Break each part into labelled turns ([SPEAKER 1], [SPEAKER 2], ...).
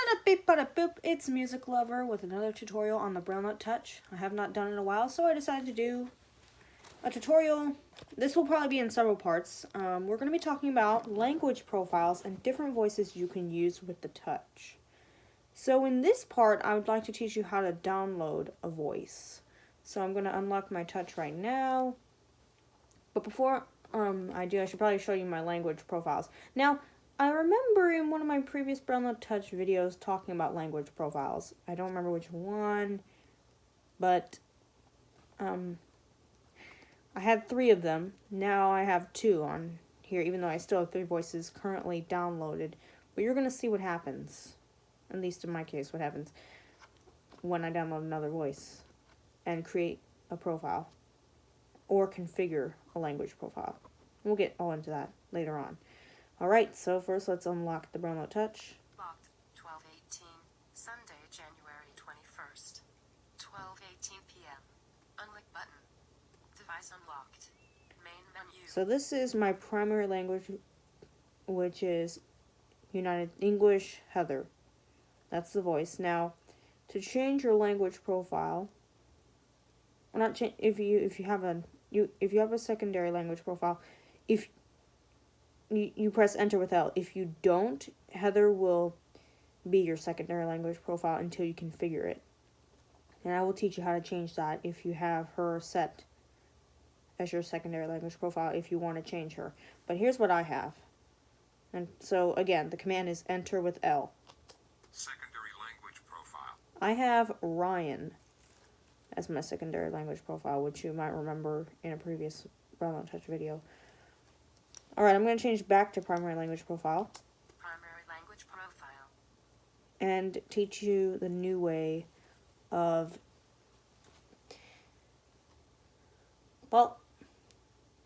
[SPEAKER 1] Bada beep bada boop, it's Music Lover with another tutorial on the Braille Note Touch. I have not done it in a while, so I decided to do a tutorial. This will probably be in several parts. We're going to be talking about language profiles and different voices you can use with the touch. So in this part, I would like to teach you how to download a voice. So I'm going to unlock my touch right now. But before I do, I should probably show you my language profiles. Now, I remember in one of my previous Braille Note Touch videos talking about language profiles. I don't remember which one, but I had 3 of them. Now I have 2 on here, even though I still have 3 voices currently downloaded. But you're going to see what happens, at least in my case, what happens when I download another voice and create a profile or configure a language profile. We'll get all into that later on. Alright, so first let's unlock the Braille Note Touch.
[SPEAKER 2] Locked, 12:18, Sunday, January 21st, 12:18 p.m. Unlock button. Device unlocked. Main menu.
[SPEAKER 1] So this is my primary language, which is United English Heather. That's the voice. Now, to change your language profile, or not change, if you have a secondary language profile, if you press enter with L. If you don't, Heather will be your secondary language profile until you configure it. And I will teach you how to change that if you have her set as your secondary language profile if you want to change her. But here's what I have. And so again, the command is enter with L.
[SPEAKER 2] Secondary language profile.
[SPEAKER 1] I have Ryan as my secondary language profile, which you might remember in a previous Braille Note Touch video. Alright, I'm going to change back to primary language profile.
[SPEAKER 2] Primary language profile.
[SPEAKER 1] And teach you the new way of, well,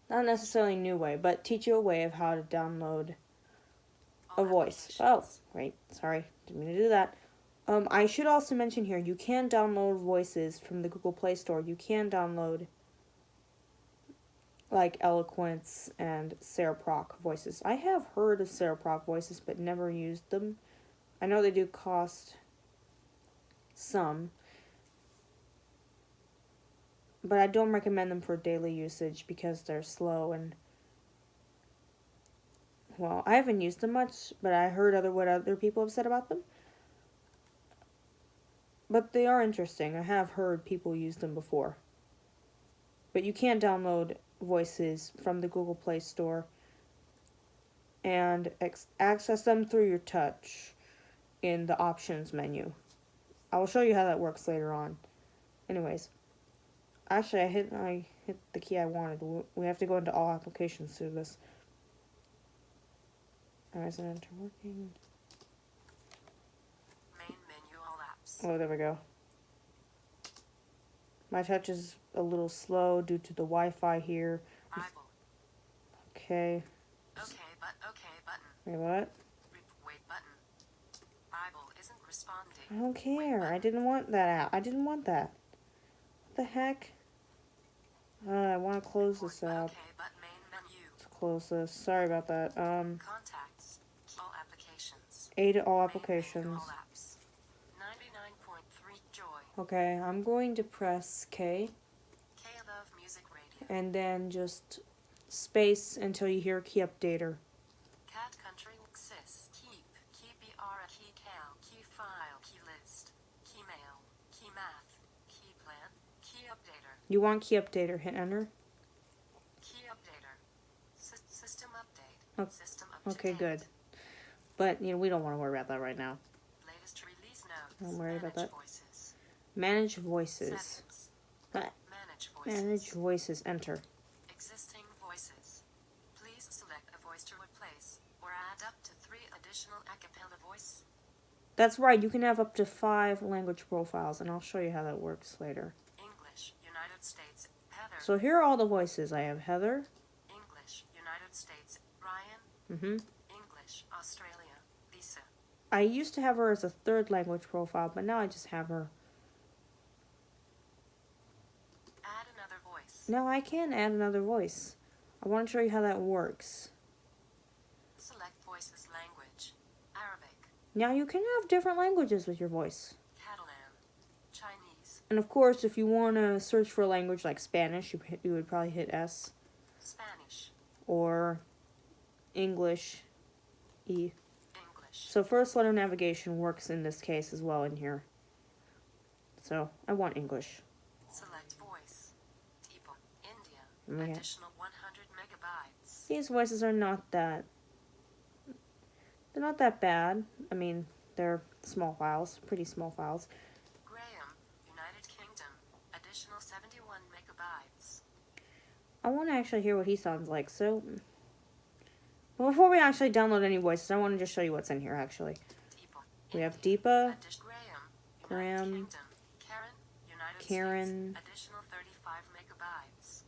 [SPEAKER 1] not necessarily new way, but teach you a way of how to download a voice. Oh, great. Sorry, didn't mean to do that. I should also mention here, you can download voices from the Google Play Store. You can download like Eloquence and Sarah Proc voices. I have heard of Sarah Proc voices, but never used them. I know they do cost some, but I don't recommend them for daily usage because they're slow and, well, I haven't used them much, but I heard what other people have said about them. But they are interesting. I have heard people use them before. But you can download voices from the Google Play Store and access them through your touch in the options menu. I will show you how that works later on. Anyways, actually I hit the key I wanted. We have to go into all applications to do this. Alright, so enter working.
[SPEAKER 2] Main menu, all apps.
[SPEAKER 1] Oh, there we go. My touch is a little slow due to the Wi-Fi here.
[SPEAKER 2] Bible.
[SPEAKER 1] Okay.
[SPEAKER 2] Okay button.
[SPEAKER 1] Wait, what?
[SPEAKER 2] Wait button. Bible isn't responding.
[SPEAKER 1] I don't care. I didn't want that out. I didn't want that. What the heck? I want to close this out.
[SPEAKER 2] Okay, but main menu.
[SPEAKER 1] Let's close this. Sorry about that.
[SPEAKER 2] Contacts. All applications.
[SPEAKER 1] A to all
[SPEAKER 2] Main
[SPEAKER 1] applications.
[SPEAKER 2] menu, all apps. 99.3 joy.
[SPEAKER 1] Okay, I'm going to press K.
[SPEAKER 2] K above music radio.
[SPEAKER 1] And then just space until you hear key updater.
[SPEAKER 2] Cat country sys. Keep. Key BR. Key cal. Key file. Key list. Key mail. Key math. Key plan. Key updater.
[SPEAKER 1] You want key updater. Hit enter.
[SPEAKER 2] Key updater. System update.
[SPEAKER 1] Oh,
[SPEAKER 2] System update.
[SPEAKER 1] okay, good. But, we don't want to worry about that right now.
[SPEAKER 2] Latest release notes.
[SPEAKER 1] Don't worry about that.
[SPEAKER 2] Voices.
[SPEAKER 1] Manage voices.
[SPEAKER 2] Settings. Manage voices.
[SPEAKER 1] Manage voices. Enter.
[SPEAKER 2] Existing voices. Please select a voice to replace or add up to 3 additional a cappella voice.
[SPEAKER 1] That's right. You can have up to 5 language profiles, and I'll show you how that works later.
[SPEAKER 2] English, United States, Heather.
[SPEAKER 1] So here are all the voices. I have Heather.
[SPEAKER 2] English, United States, Ryan. English, Australia, Lisa.
[SPEAKER 1] I used to have her as a 3rd language profile, but now I just have her.
[SPEAKER 2] Add another voice.
[SPEAKER 1] Now I can add another voice. I want to show you how that works.
[SPEAKER 2] Select voices language. Arabic.
[SPEAKER 1] Now you can have different languages with your voice.
[SPEAKER 2] Catalan, Chinese,
[SPEAKER 1] And of course, if you want to search for a language like Spanish, you would probably hit S.
[SPEAKER 2] Spanish,
[SPEAKER 1] Or English, E.
[SPEAKER 2] English,
[SPEAKER 1] So first letter navigation works in this case as well in here. So I want English.
[SPEAKER 2] select voice, tipo, India,
[SPEAKER 1] Okay.
[SPEAKER 2] additional 100 megabytes.
[SPEAKER 1] These voices are not that... They're not that bad. I mean, they're small files, pretty small files.
[SPEAKER 2] Graham, United Kingdom, additional 71 megabytes.
[SPEAKER 1] I want to actually hear what he sounds like, so... Well, before we actually download any voices, I want to just show you what's in here, actually.
[SPEAKER 2] Tipo,
[SPEAKER 1] We have
[SPEAKER 2] India,
[SPEAKER 1] Deepa,
[SPEAKER 2] Graham,
[SPEAKER 1] Graham,
[SPEAKER 2] United Kingdom, Karen, United
[SPEAKER 1] Karen,
[SPEAKER 2] States, additional 35 megabytes.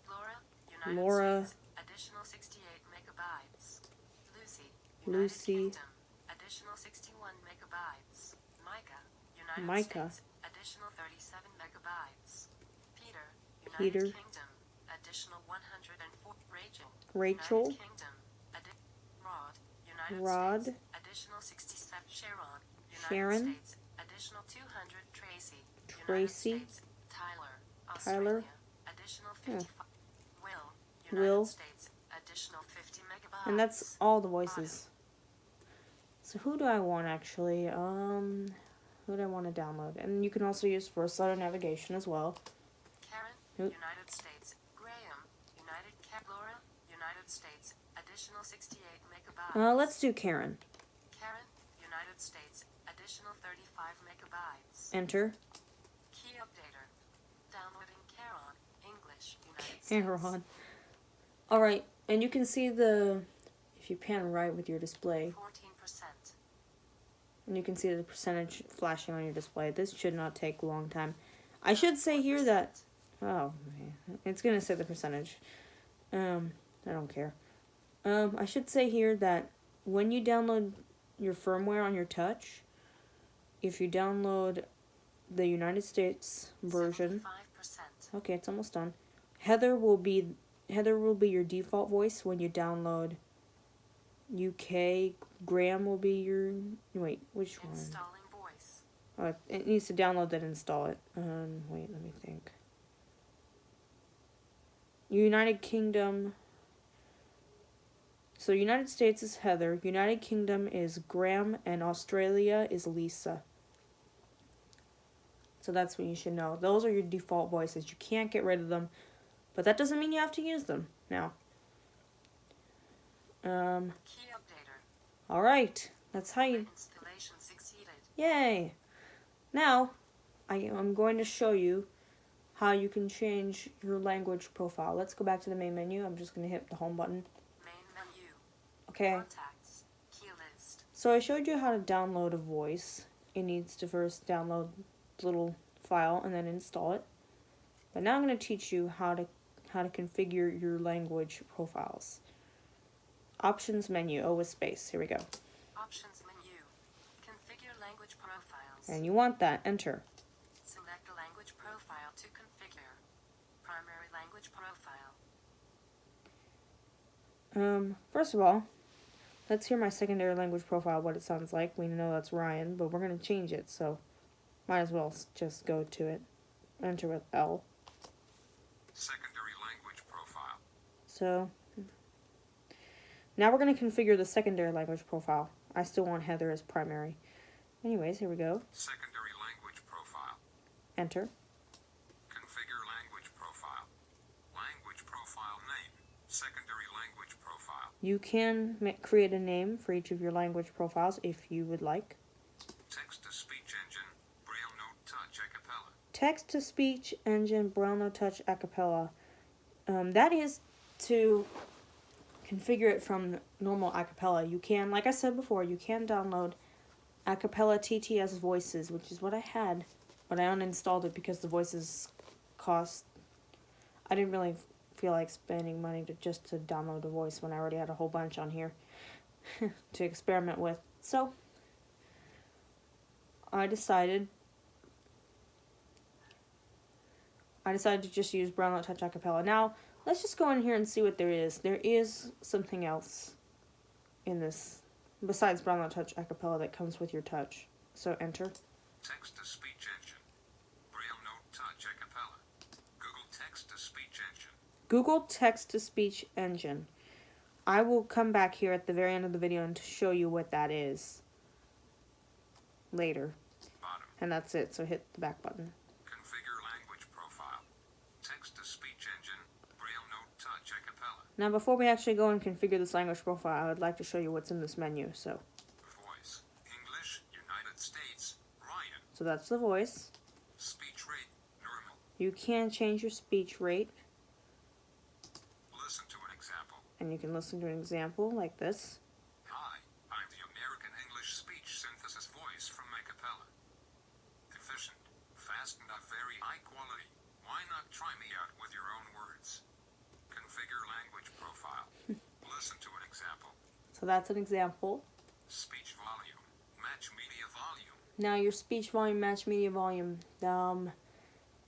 [SPEAKER 2] Laura, United
[SPEAKER 1] Laura,
[SPEAKER 2] States, additional 68 megabytes. Lucy, United
[SPEAKER 1] Lucy,
[SPEAKER 2] Kingdom, additional 61 megabytes. Micah, United
[SPEAKER 1] Micah,
[SPEAKER 2] States, additional 37 megabytes. Peter,
[SPEAKER 1] Peter,
[SPEAKER 2] United Kingdom, additional 104.
[SPEAKER 1] Rachel,
[SPEAKER 2] United Kingdom, Rod, United
[SPEAKER 1] Rod,
[SPEAKER 2] States, additional 67. Sharon, United
[SPEAKER 1] Sharon,
[SPEAKER 2] States, additional 200. Tracy,
[SPEAKER 1] Tracy,
[SPEAKER 2] United States, Tyler,
[SPEAKER 1] Tyler,
[SPEAKER 2] Australia, additional 55. Will,
[SPEAKER 1] Will,
[SPEAKER 2] United States, additional 50 megabytes.
[SPEAKER 1] and that's all the voices. So who do I want actually? Who do I want to download? And you can also use first letter navigation as well.
[SPEAKER 2] Karen,
[SPEAKER 1] Who?
[SPEAKER 2] United States, Graham, Laura, United States, additional 68 megabytes.
[SPEAKER 1] Let's do Karen.
[SPEAKER 2] Karen, United States, additional 35 megabytes.
[SPEAKER 1] Enter.
[SPEAKER 2] Key updater. Downloading Karen, English, United States.
[SPEAKER 1] Aaron. Alright, and you can see the, if you pan right with your display,
[SPEAKER 2] 14%.
[SPEAKER 1] and you can see the percentage flashing on your display. This should not take a long time. I should say here that, oh, man, it's going to say the percentage. I don't care. I should say here that when you download your firmware on your touch, if you download the United States version,
[SPEAKER 2] 75%.
[SPEAKER 1] okay, it's almost done. Heather will be your default voice when you download UK. Graham will be your, wait, which one?
[SPEAKER 2] Installing voice.
[SPEAKER 1] It needs to download that and install it. Wait, let me think. United Kingdom. So United States is Heather, United Kingdom is Graham, and Australia is Lisa. So that's what you should know. Those are your default voices. You can't get rid of them, but that doesn't mean you have to use them now.
[SPEAKER 2] Key updater.
[SPEAKER 1] All right, that's how you.
[SPEAKER 2] Installation succeeded.
[SPEAKER 1] Yay! Now, I'm going to show you how you can change your language profile. Let's go back to the main menu. I'm just going to hit the home button.
[SPEAKER 2] Main menu.
[SPEAKER 1] Okay.
[SPEAKER 2] Contacts. Key list.
[SPEAKER 1] So I showed you how to download a voice. It needs to first download the little file and then install it. But now I'm going to teach you how to configure your language profiles. Options menu. Oh, with space. Here we go.
[SPEAKER 2] Options menu. Configure language profiles.
[SPEAKER 1] And you want that. Enter.
[SPEAKER 2] Select a language profile to configure. Primary language profile.
[SPEAKER 1] First of all, let's hear my secondary language profile, what it sounds like. We know that's Ryan, but we're going to change it, so might as well just go to it. Enter with L.
[SPEAKER 3] Secondary language profile.
[SPEAKER 1] So, now we're going to configure the secondary language profile. I still want Heather as primary. Anyways, here we go.
[SPEAKER 3] Secondary language profile.
[SPEAKER 1] Enter.
[SPEAKER 3] Configure language profile. Language profile name. Secondary language profile.
[SPEAKER 1] You can create a name for each of your language profiles if you would like.
[SPEAKER 3] Text-to-speech engine. Braille note touch a cappella.
[SPEAKER 1] Text-to-speech engine, Braille no touch a cappella. That is to configure it from normal a cappella. You can, like I said before, you can download a cappella TTS voices, which is what I had, but I uninstalled it because the voices cost. I didn't really feel like spending money just to download a voice when I already had a whole bunch on here to experiment with. So I decided to just use Braille no touch a cappella. Now let's just go in here and see what there is. There is something else in this besides Braille Note Touch Acapella that comes with your touch. So enter.
[SPEAKER 3] Text-to-speech engine. Braille Note Touch Acapella. Google Text-to-speech engine.
[SPEAKER 1] Google Text-to-Speech Engine. I will come back here at the very end of the video and show you what that is later.
[SPEAKER 3] Bottom.
[SPEAKER 1] And that's it, so hit the back button.
[SPEAKER 3] Configure language profile. Text-to-speech engine. Braille Note Touch Acapella.
[SPEAKER 1] Now before we actually go and configure this language profile, I would like to show you what's in this menu. So
[SPEAKER 3] Voice. English, United States, Ryan.
[SPEAKER 1] So that's the voice.
[SPEAKER 3] Speech rate, normal.
[SPEAKER 1] You can change your speech rate,
[SPEAKER 3] Listen to an example.
[SPEAKER 1] and you can listen to an example like this.
[SPEAKER 3] Hi, I'm the American English Speech Synthesis voice from Acapella. Efficient, fast, and of very high quality. Why not try me out with your own words? Configure language profile. Listen to an example.
[SPEAKER 1] So that's an example.
[SPEAKER 3] Speech volume. Match media volume.
[SPEAKER 1] Now your speech volume, match media volume.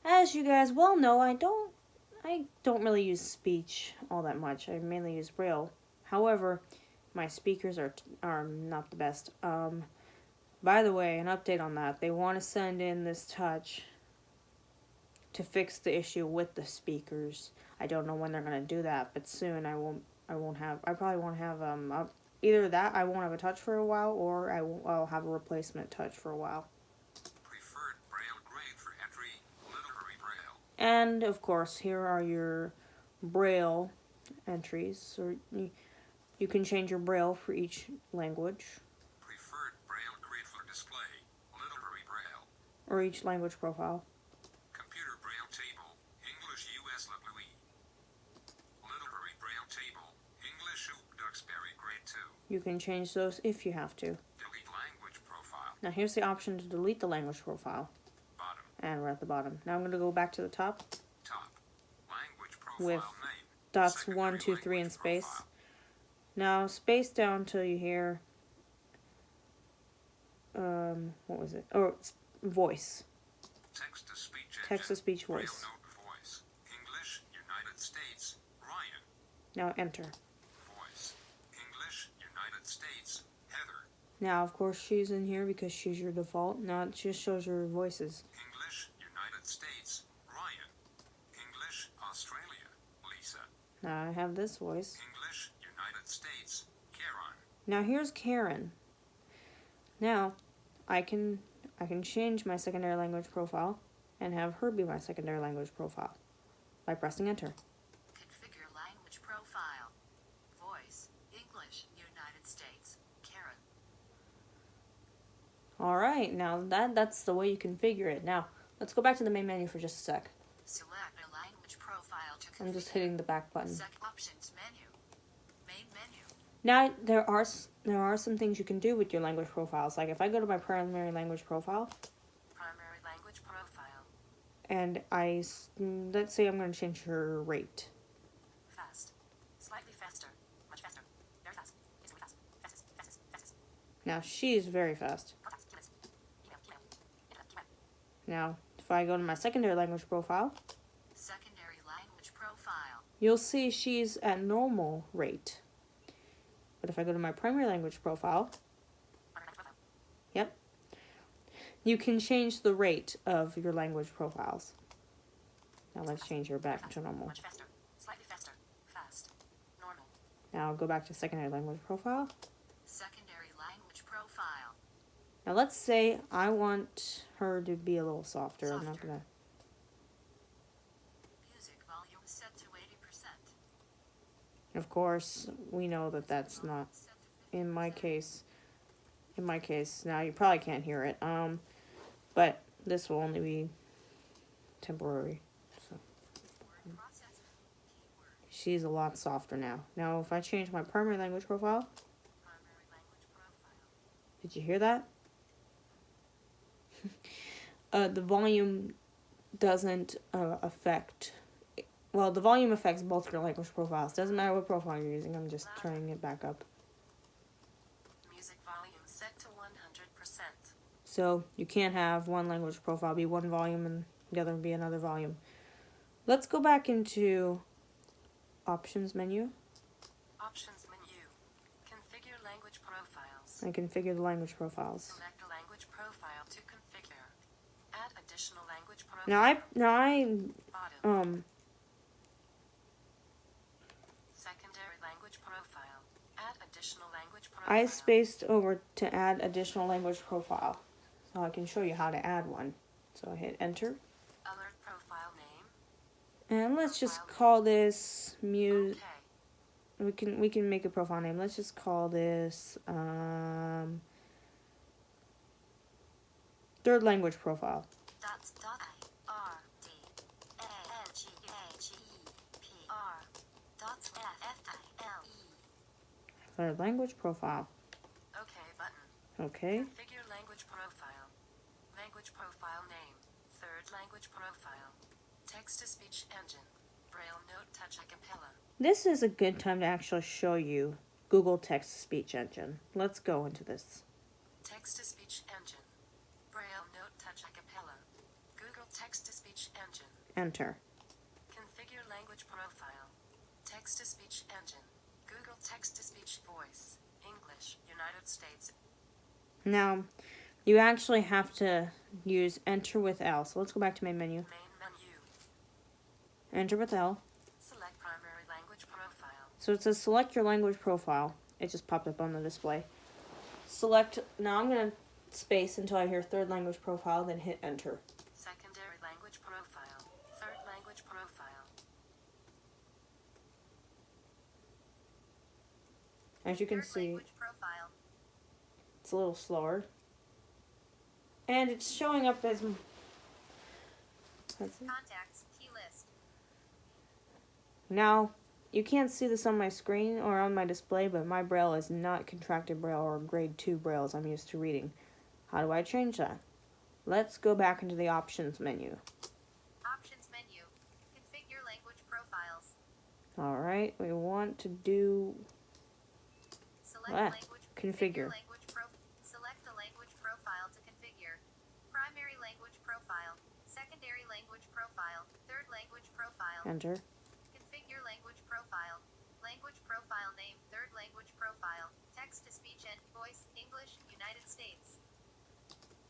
[SPEAKER 1] As you guys well know, I don't really use speech all that much. I mainly use Braille. However, my speakers are not the best. By the way, an update on that. They want to send in this touch to fix the issue with the speakers. I don't know when they're gonna do that, but soon I probably won't have either that I won't have a touch for a while, or I'll have a replacement touch for a while.
[SPEAKER 3] Preferred Braille grade for entry. Literary Braille.
[SPEAKER 1] And of course, here are your Braille entries. So you can change your Braille for each language,
[SPEAKER 3] Preferred Braille grade for display. Literary Braille.
[SPEAKER 1] or each language profile.
[SPEAKER 3] Computer Braille table. English US Louis. Literary Braille table. English Duxbury grade 2.
[SPEAKER 1] You can change those if you have to.
[SPEAKER 3] Delete language profile.
[SPEAKER 1] Now here's the option to delete the language profile,
[SPEAKER 3] Bottom.
[SPEAKER 1] and we're at the bottom. Now I'm going to go back to the top
[SPEAKER 3] Top. Language profile
[SPEAKER 1] with
[SPEAKER 3] name.
[SPEAKER 1] dots
[SPEAKER 3] Secondary
[SPEAKER 1] 1, 2, 3, and
[SPEAKER 3] language
[SPEAKER 1] space.
[SPEAKER 3] profile.
[SPEAKER 1] Now space down till you hear what was it? Oh, voice.
[SPEAKER 3] Text-to-speech engine.
[SPEAKER 1] Text-to-speech
[SPEAKER 3] Braille
[SPEAKER 1] voice.
[SPEAKER 3] note voice. English, United States, Ryan.
[SPEAKER 1] Now enter.
[SPEAKER 3] Voice. English, United States, Heather.
[SPEAKER 1] Now of course she's in here because she's your default. Now it just shows your voices.
[SPEAKER 3] English, United States, Ryan. English, Australia, Lisa.
[SPEAKER 1] Now I have this voice.
[SPEAKER 3] English, United States, Karen.
[SPEAKER 1] Now here's Karen. Now I can change my secondary language profile and have her be my secondary language profile by pressing enter.
[SPEAKER 2] Configure language profile. Voice. English. United States. Karen.
[SPEAKER 1] Alright, now that's the way you configure it. Now let's go back to the main menu for just a sec.
[SPEAKER 2] Select a language profile to configure.
[SPEAKER 1] I'm just hitting the back button.
[SPEAKER 2] Options menu. Main menu.
[SPEAKER 1] Now there are some things you can do with your language profiles. Like if I go to my primary language profile
[SPEAKER 2] Primary language profile.
[SPEAKER 1] and let's say I'm going to change her rate.
[SPEAKER 2] Fast. Slightly faster. Much faster. Very fast. Instantly fast. Fastest. Fastest. Fastest.
[SPEAKER 1] Now she's very fast.
[SPEAKER 2] Contacts. Keywords. Email. Email. Internet. Email.
[SPEAKER 1] Now if I go to my secondary language profile,
[SPEAKER 2] Secondary language profile.
[SPEAKER 1] you'll see she's at normal rate. But if I go to my primary language profile,
[SPEAKER 2] Primary profile.
[SPEAKER 1] yep, you can change the rate of your language profiles. Now let's change her back to normal.
[SPEAKER 2] Much faster. Slightly faster. Fast. Normal.
[SPEAKER 1] Now go back to secondary language profile.
[SPEAKER 2] Secondary language profile.
[SPEAKER 1] Now let's say I want her to be a little softer. I'm not
[SPEAKER 2] Softer.
[SPEAKER 1] gonna.
[SPEAKER 2] Music volume set to 80%.
[SPEAKER 1] Of course, we know that that's not
[SPEAKER 2] Set to 50%.
[SPEAKER 1] in my case. In my case, now you probably can't hear it. But this will only be temporary. So
[SPEAKER 2] Word processor. Keyword.
[SPEAKER 1] she's a lot softer now. Now, if I change my primary language profile,
[SPEAKER 2] Primary language profile.
[SPEAKER 1] did you hear that? The volume doesn't affect. Well, the volume affects both your language profiles. Doesn't matter what profile you're using. I'm just turning it back up.
[SPEAKER 2] Music volume set to 100%.
[SPEAKER 1] So you can't have one language profile be one volume and the other be another volume. Let's go back into options menu.
[SPEAKER 2] Options menu. Configure language profiles.
[SPEAKER 1] and configure the language profiles.
[SPEAKER 2] Select a language profile to configure. Add additional language profile.
[SPEAKER 1] Now
[SPEAKER 2] Secondary language profile. Add additional language profile.
[SPEAKER 1] I spaced over to add additional language profile, so I can show you how to add one. So I hit enter,
[SPEAKER 2] Alert profile name.
[SPEAKER 1] and let's just call this
[SPEAKER 2] Okay.
[SPEAKER 1] We can make a profile name. Let's just call this third language profile.
[SPEAKER 2] Dots dot R D A N G A G E P R dots F F I L E.
[SPEAKER 1] Third language profile.
[SPEAKER 2] Okay button.
[SPEAKER 1] Okay.
[SPEAKER 2] Configure language profile. Language profile name. Third language profile. Text to speech engine. Braille note touch acapella.
[SPEAKER 1] This is a good time to actually show you Google Text-to-Speech Engine. Let's go into this.
[SPEAKER 2] Text to speech engine. Braille note touch acapella. Google text to speech engine.
[SPEAKER 1] Enter.
[SPEAKER 2] Configure language profile. Text to speech engine. Google text to speech voice. English, United States.
[SPEAKER 1] Now, you actually have to use enter with L. So let's go back to main menu.
[SPEAKER 2] Main menu.
[SPEAKER 1] Enter with L.
[SPEAKER 2] Select primary language profile.
[SPEAKER 1] So it says select your language profile. It just popped up on the display. Select, now I'm going to space until I hear third language profile, then hit enter.
[SPEAKER 2] Secondary language profile. Third language profile.
[SPEAKER 1] As you can
[SPEAKER 2] Third
[SPEAKER 1] see,
[SPEAKER 2] language profile.
[SPEAKER 1] it's a little slower. And it's showing up as... That's it.
[SPEAKER 2] Contacts. Key list.
[SPEAKER 1] Now, you can't see this on my screen or on my display, but my Braille is not contracted Braille or grade 2 Braille as I'm used to reading. How do I change that? Let's go back into the options menu.
[SPEAKER 2] Options menu. Configure language profiles.
[SPEAKER 1] Alright, we want to do
[SPEAKER 2] Select language.
[SPEAKER 1] configure.
[SPEAKER 2] Select a language profile to configure. Primary language profile. Secondary language profile. Third language profile.
[SPEAKER 1] Enter.
[SPEAKER 2] Configure language profile. Language profile name. Third language profile. Text to speech and voice. English, United States.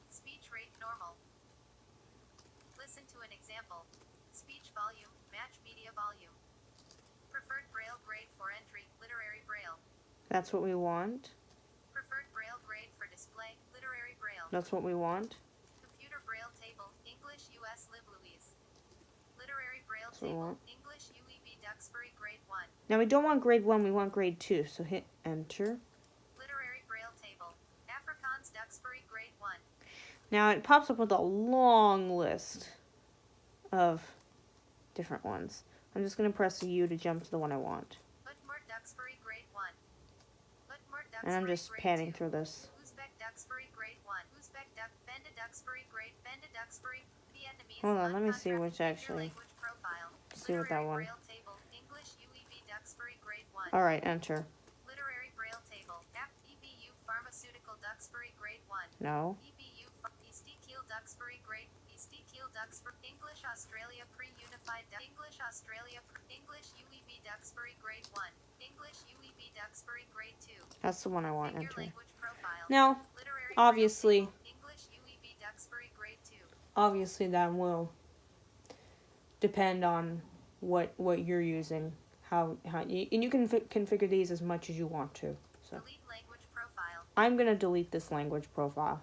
[SPEAKER 2] Speech rate normal. Listen to an example. Speech volume. Match media volume. Preferred Braille grade for entry. Literary Braille.
[SPEAKER 1] That's what we want.
[SPEAKER 2] Preferred Braille grade for display. Literary Braille.
[SPEAKER 1] That's what we want.
[SPEAKER 2] Computer Braille table. English US Live Louise. Literary Braille
[SPEAKER 1] That's what we
[SPEAKER 2] table.
[SPEAKER 1] want.
[SPEAKER 2] English UEB Duxbury grade 1.
[SPEAKER 1] Now we don't want grade 1, we want grade 2. So hit enter.
[SPEAKER 2] Literary Braille table. Afrikaans Duxbury grade 1.
[SPEAKER 1] Now it pops up with a long list of different ones. I'm just going to press U to jump to the one I want.
[SPEAKER 2] Udmurt Duxbury grade 1. Udmurt Duxbury
[SPEAKER 1] And I'm just
[SPEAKER 2] grade
[SPEAKER 1] panning
[SPEAKER 2] 2.
[SPEAKER 1] through this.
[SPEAKER 2] Uzbek Duxbury grade 1. Uzbek Duck Benda Duxbury grade Benda Duxbury Vietnamese.
[SPEAKER 1] Hold on, let me see
[SPEAKER 2] uncontract
[SPEAKER 1] which
[SPEAKER 2] figure
[SPEAKER 1] actually-
[SPEAKER 2] language profile.
[SPEAKER 1] see what that
[SPEAKER 2] Literary
[SPEAKER 1] one-
[SPEAKER 2] Braille table. English UEB Duxbury grade 1.
[SPEAKER 1] Alright, enter.
[SPEAKER 2] Literary Braille table. App EBU Pharmaceutical Duxbury grade 1.
[SPEAKER 1] No.
[SPEAKER 2] EBU Easty Keel Duxbury grade Easty Keel Duxbury English Australia Pre-Unified English Australia English UEB Duxbury grade 1. English UEB Duxbury grade 2.
[SPEAKER 1] That's the one I want,
[SPEAKER 2] Configure
[SPEAKER 1] enter.
[SPEAKER 2] language profile.
[SPEAKER 1] Now,
[SPEAKER 2] Literary
[SPEAKER 1] obviously-
[SPEAKER 2] Braille table. English UEB Duxbury grade 2.
[SPEAKER 1] obviously that will depend on what you're using. How and you can configure these as much as you want to. So
[SPEAKER 2] Delete language profile.
[SPEAKER 1] I'm going to delete this language profile.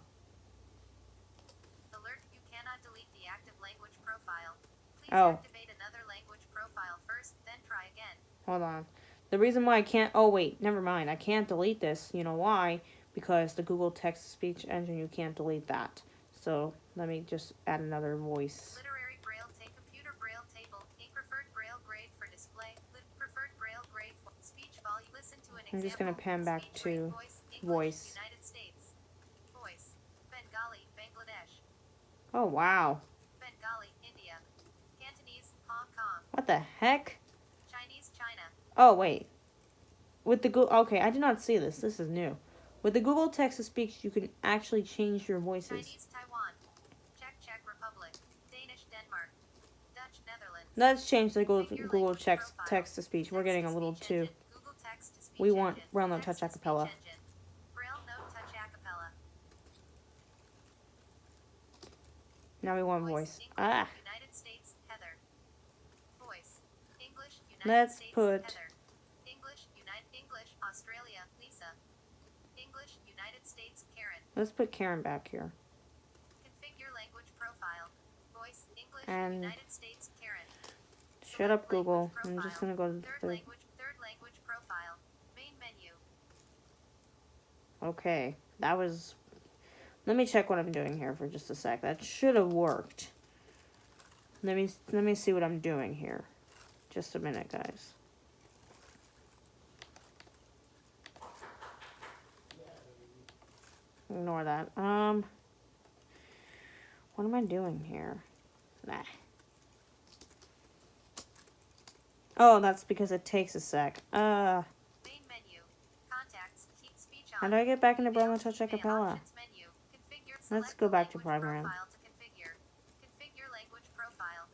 [SPEAKER 2] Alert, you cannot delete the active language profile. Please
[SPEAKER 1] Oh.
[SPEAKER 2] activate another language profile first, then try again.
[SPEAKER 1] Hold on. The reason why I can't... Oh, wait. Never mind. I can't delete this. You know why? Because the Google Text-to-Speech Engine, you can't delete that. So let me just add another voice.
[SPEAKER 2] Literary Braille take Computer Braille table. Preferred Braille grade for display. Preferred Braille grade for speech volume. Listen to an example.
[SPEAKER 1] I'm just going to pan back
[SPEAKER 2] Speech
[SPEAKER 1] to
[SPEAKER 2] rate voice. English,
[SPEAKER 1] voice.
[SPEAKER 2] United States. Voice. Bengali, Bangladesh.
[SPEAKER 1] Oh, wow.
[SPEAKER 2] Bengali, India. Cantonese, Hong Kong.
[SPEAKER 1] What the heck?
[SPEAKER 2] Chinese, China.
[SPEAKER 1] Oh, wait. With the Google... Okay, I did not see this. This is new. With the Google Text-to-Speech, you can actually change your voices.
[SPEAKER 2] Chinese, Taiwan. Czech Republic. Danish, Denmark. Dutch, Netherlands.
[SPEAKER 1] Let's change the
[SPEAKER 2] Configure
[SPEAKER 1] Google
[SPEAKER 2] language profile.
[SPEAKER 1] Text-to-Speech. We're getting a little
[SPEAKER 2] Text-to-speech
[SPEAKER 1] too...
[SPEAKER 2] engine. Google Text-to-speech
[SPEAKER 1] We want
[SPEAKER 2] engine.
[SPEAKER 1] Braille Note Touch
[SPEAKER 2] Text-to-speech
[SPEAKER 1] Acapella.
[SPEAKER 2] engine. Braille Note Touch
[SPEAKER 1] Now we want voice.
[SPEAKER 2] English,
[SPEAKER 1] Ah.
[SPEAKER 2] United States, Heather. Voice. English, United
[SPEAKER 1] Let's
[SPEAKER 2] States,
[SPEAKER 1] put
[SPEAKER 2] Heather. English, Australia, Lisa. English, United States, Karen.
[SPEAKER 1] Let's put Karen back here.
[SPEAKER 2] Configure language profile. Voice, English,
[SPEAKER 1] And
[SPEAKER 2] United States, Karen.
[SPEAKER 1] shut up, Google. I'm just gonna go to the third.
[SPEAKER 2] Third language profile. Main menu.
[SPEAKER 1] Okay, that was. Let me check what I'm doing here for just a sec. That should have worked. Let me see what I'm doing here. Just a minute, guys. Ignore that. What am I doing here? Nah. Oh, that's because it takes a sec.
[SPEAKER 2] Main menu. Contacts. Keep speech on.
[SPEAKER 1] How do I get back into
[SPEAKER 2] Email,
[SPEAKER 1] Braille Touch a
[SPEAKER 2] email
[SPEAKER 1] Cappella?
[SPEAKER 2] options menu. Configure.
[SPEAKER 1] Let's
[SPEAKER 2] Select
[SPEAKER 1] go
[SPEAKER 2] the
[SPEAKER 1] back to
[SPEAKER 2] language
[SPEAKER 1] program.
[SPEAKER 2] profile to configure. Configure language profile.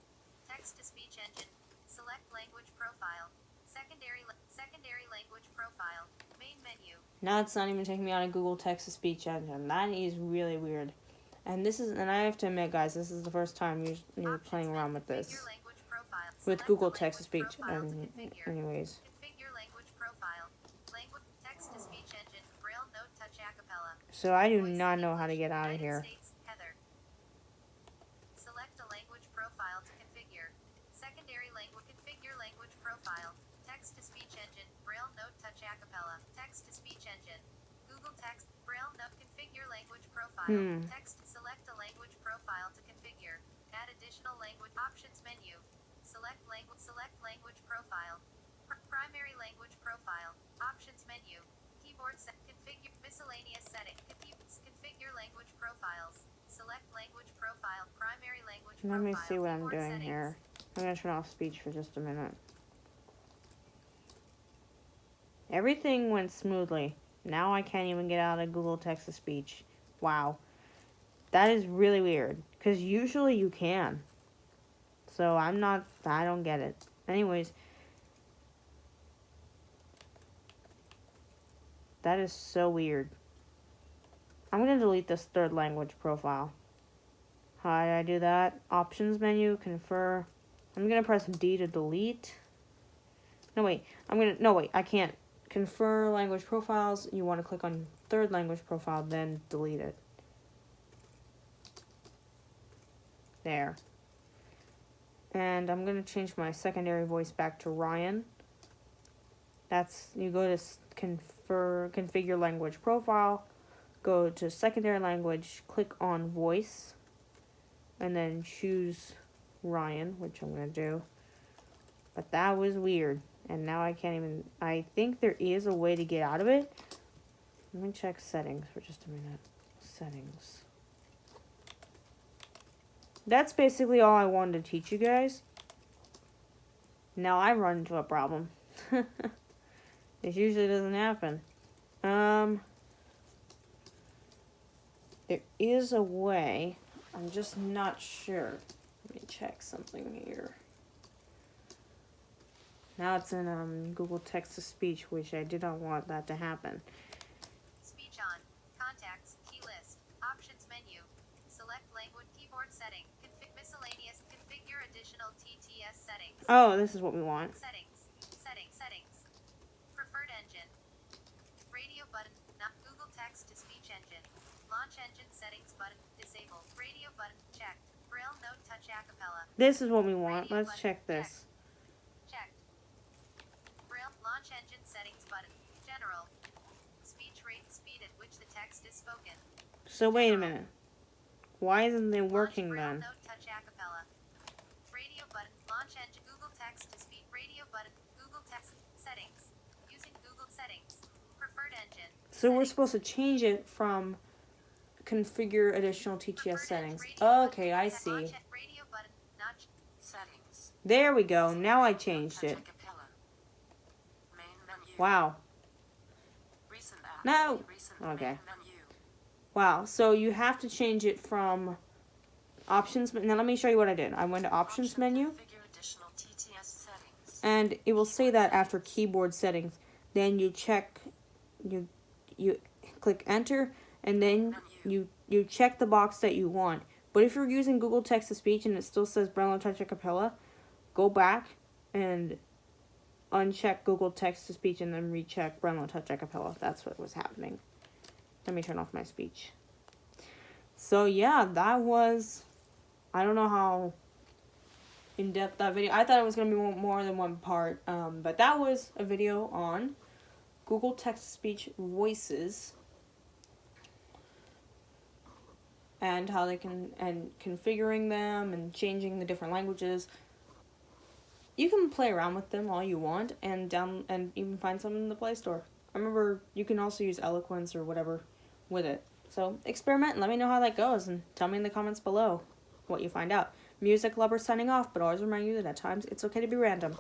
[SPEAKER 2] Text to speech engine. Select language profile. Secondary language profile. Main menu.
[SPEAKER 1] Now it's not even taking me out of Google Text to Speech Engine. That is really weird. And I have to admit, guys, this is the first time you're playing around with this.
[SPEAKER 2] Configure language profile.
[SPEAKER 1] With
[SPEAKER 2] Select
[SPEAKER 1] Google
[SPEAKER 2] the
[SPEAKER 1] Text to Speech.
[SPEAKER 2] language profile to configure.
[SPEAKER 1] Anyways.
[SPEAKER 2] Configure language profile. Language text to speech engine. Braille note touch a cappella.
[SPEAKER 1] So I do
[SPEAKER 2] Voice
[SPEAKER 1] not know how to
[SPEAKER 2] English,
[SPEAKER 1] get out of
[SPEAKER 2] United
[SPEAKER 1] here.
[SPEAKER 2] States, Heather. Select a language profile to configure. Secondary language. Configure language profile. Text to speech engine. Braille note touch a cappella. Text to speech engine. Google text. Braille note. Configure language profile. Text. Select a language profile to configure. Add additional language options menu. Select language profile. Primary language profile. Options menu. Keyboard set. Configure miscellaneous setting. Configure language profiles. Select language profile. Primary language
[SPEAKER 1] Let
[SPEAKER 2] profile.
[SPEAKER 1] me see what I'm
[SPEAKER 2] Keyboard
[SPEAKER 1] doing
[SPEAKER 2] settings.
[SPEAKER 1] here. I'm going to turn off speech for just a minute. Everything went smoothly. Now I can't even get out of Google Text to Speech. Wow. That is really weird. Because usually you can. So I don't get it. Anyways. That is so weird. I'm going to delete this third language profile. How do I do that? Options menu, confer. I'm going to press D to delete. No, wait. I can't. Confer language profiles. You want to click on third language profile, then delete it. There. And I'm going to change my secondary voice back to Ryan. You go to configure language profile, go to secondary language, click on voice, and then choose Ryan, which I'm going to do. But that was weird. And now I can't even... I think there is a way to get out of it. Let me check settings for just a minute. Settings. That's basically all I wanted to teach you guys. Now I run into a problem. This usually doesn't happen. There is a way. I'm just not sure. Let me check something here. Now it's in Google Text to Speech, which I did not want that to happen.
[SPEAKER 2] Speech on. Contacts. Key list. Options menu. Select language keyboard setting. Miscellaneous. Configure additional TTS settings.
[SPEAKER 1] Oh, this is what we want.
[SPEAKER 2] Settings. Preferred engine. Radio button. Not Google Text to Speech engine. Launch engine settings button. Disabled. Radio button. Checked. Braille note touch a cappella.
[SPEAKER 1] This is what we want.
[SPEAKER 2] Radio
[SPEAKER 1] Let's
[SPEAKER 2] button.
[SPEAKER 1] check this.
[SPEAKER 2] Checked. Braille launch engine settings button. General. Speech rate speed at which the text is spoken.
[SPEAKER 1] So wait a minute. Why isn't it
[SPEAKER 2] Launch
[SPEAKER 1] working
[SPEAKER 2] Braille
[SPEAKER 1] then?
[SPEAKER 2] note touch a cappella. Radio button. Launch engine. Google Text to speak. Radio button. Google Text. Settings. Using Google settings. Preferred engine.
[SPEAKER 1] So we're
[SPEAKER 2] Settings.
[SPEAKER 1] supposed to change it from configure additional TTS
[SPEAKER 2] Preferred
[SPEAKER 1] settings.
[SPEAKER 2] engine. Radio
[SPEAKER 1] Okay,
[SPEAKER 2] button.
[SPEAKER 1] I see.
[SPEAKER 2] Radio button. Notch. Settings.
[SPEAKER 1] There we go. Now I changed it.
[SPEAKER 2] Main menu.
[SPEAKER 1] Wow.
[SPEAKER 2] Recent apps.
[SPEAKER 1] No.
[SPEAKER 2] Recent
[SPEAKER 1] Okay.
[SPEAKER 2] main menu.
[SPEAKER 1] Wow. So you have to change it from options. Now let me show you what I did. I went to options menu.
[SPEAKER 2] Configure additional TTS settings.
[SPEAKER 1] And it will say that after keyboard settings, then you check, you click enter, and then you check the box that you want But if you're using Google Text-to-Speech and it still says Braille Touch a Cappella, go back and uncheck Google Text-to-Speech and then recheck Braille Touch a Cappella. That's what was happening. Let me turn off my speech. So yeah, that was, I don't know how in-depth that video, I thought it was going to be more than one part, but that was a video on Google Text-to-Speech voices and how they can, and configuring them and changing the different languages. You can play around with them all you want and even find some in the Play Store. I remember you can also use Eloquence or whatever with it. So experiment and let me know how that goes, and tell me in the comments below what you find out. Music Lover signing off, but always remind you that at times it's okay to be random.